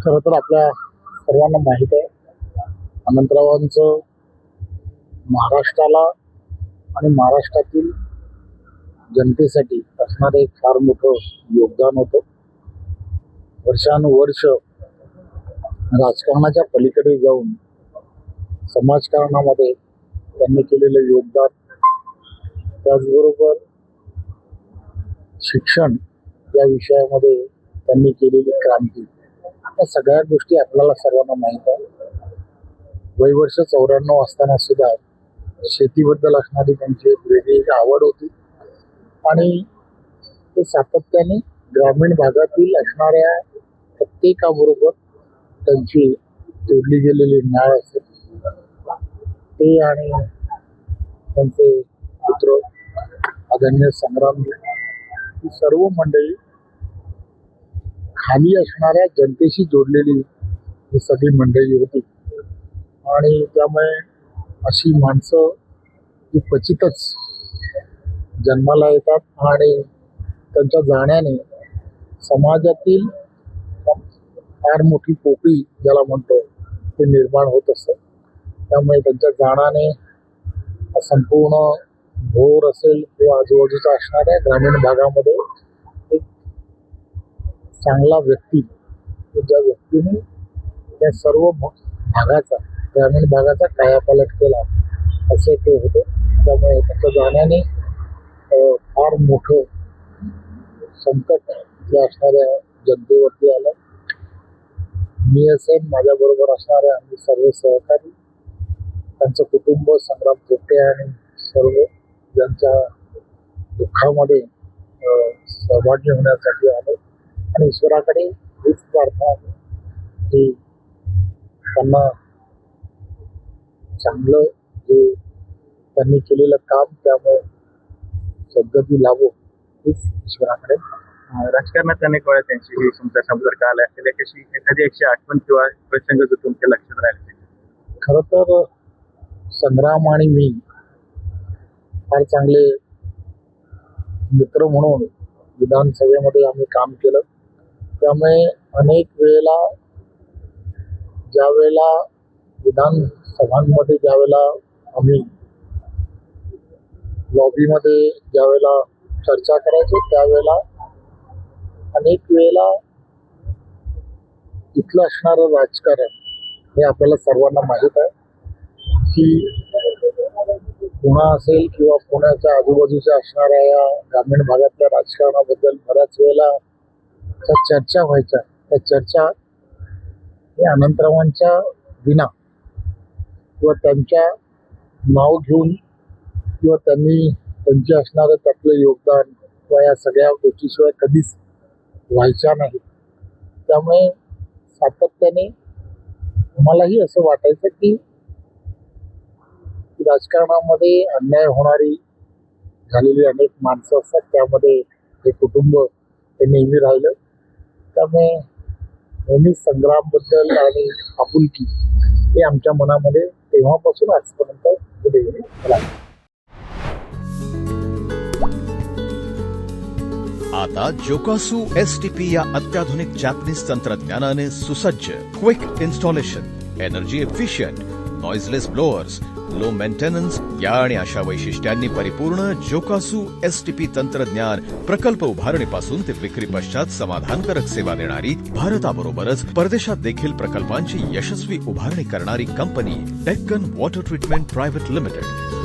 खरं तर आपल्या सर्वांना माहीत आहे, अनंतरावांचं महाराष्ट्राला आणि महाराष्ट्रातील जनतेसाठी असणारं एक फार मोठं योगदान होतं. वर्षानुवर्ष राजकारणाच्या पलीकडे जाऊन समाजकारणामध्ये त्यांनी केलेलं योगदान, त्याचबरोबर शिक्षण या विषयामध्ये त्यांनी केलेली क्रांती, या सगळ्या गोष्टी आपल्याला सर्वांना माहीत आहे. वयवर्ष 94 असताना सुद्धा शेतीबद्दल असणारी त्यांची एक वेगळी आवड होती आणि ते सातत्याने ग्रामीण भागातील असणाऱ्या प्रत्येकाबरोबर त्यांची जोडली गेलेली नाळ असेल ते, आणि त्यांचे पुत्र आदरणीय संग्रामजी, ही सर्व मंडळी खाली असणाऱ्या जनतेशी जोडलेली ही सगळी मंडळी होती. आणि त्यामुळे अशी माणसं ही क्वचितच जन्माला येतात आणि त्यांच्या जाण्याने समाजातील फार मोठी पोकळी ज्याला म्हणतो ते निर्माण होत असतं. त्यामुळे त्यांच्या जाण्याने संपूर्ण भोर असेल किंवा आजूबाजूचा असणाऱ्या ग्रामीण भागामध्ये एक चांगला व्यक्ती, ज्या व्यक्तीने त्या सर्व भागाचा, ग्रामीण भागाचा कायापालट केला असे ते होते. त्यामुळे त्यांच्या जाण्याने फार मोठं संकट जे असणाऱ्या जनतेवरती आलं. मी असेल, माझ्याबरोबर असणारे आम्ही सर्व सहकारी, त्यांचं कुटुंब, संग्राम पोटे आणि सर्व ज्यांच्या दुःखामध्ये सहभागी होण्यासाठी आलो. आणि ईश्वराकडे हीच प्रार्थना आहे की त्यांना चांगलं जे त्यांनी केलेलं काम त्यामुळे सद्गती लाभो हीच ईश्वराकडे. राजकारणात अनेक वेळा त्यांची तुमचा संपर्क आला असेल, कशी एखादी अशी आठवण किंवा प्रसंग जो तुमच्या लक्षात राहिला? खरं तर संग्राम आणि मी फार चांगले मित्र म्हणून विधानसभेमध्ये आम्ही काम केलं. त्यामुळे अनेक वेळेला ज्यावेळेला विधानसभांमध्ये ज्यावेळेला आम्ही लॉबीमध्ये ज्यावेळेला चर्चा करायचो त्यावेळेला अनेक वेळेला इथलं असणारं राजकारण हे आपल्याला सर्वांना माहीत आहे की पुणा असेल किंवा पुण्याच्या आजूबाजूच्या असणाऱ्या या ग्रामीण भागातल्या राजकारणाबद्दल बऱ्याच वेळेला त्या चर्चा व्हायच्या. त्या चर्चा हे अनंतरावांच्या विना किंवा त्यांच्या नाव घेऊन किंवा त्यांनी त्यांचे असणारं त्यातलं योगदान किंवा या सगळ्या गोष्टीशिवाय कधीच व्हायच्या नाही. त्यामुळे सातत्याने मलाही असं वाटायचं की राजकारणामध्ये अन्याय होणारी झालेली अनेक माणसं असतात, त्यामध्ये हे कुटुंब हे नेहमी राहिलं. त्यामुळे नेहमी संग्रामबद्दल आणि आपुलकी हे आमच्या मनामध्ये तेव्हापासून आजपर्यंत राहिलं. आता जोकासू STP या अत्याधुनिक जॅपनीज तंत्रज्ञानाने सुसज्ज, quick installation, energy efficient, noiseless blowers, low maintenance या आणि अशा वैशिष्ट्यांनी परिपूर्ण जोकासू STP तंत्रज्ञान प्रकल्प उभारणीपासून ते विक्री पश्चात समाधानकारक सेवा देणारी, भारताबरोबरच परदेशात देखील प्रकल्पांची यशस्वी उभारणी करणारी company Deccan water treatment private limited.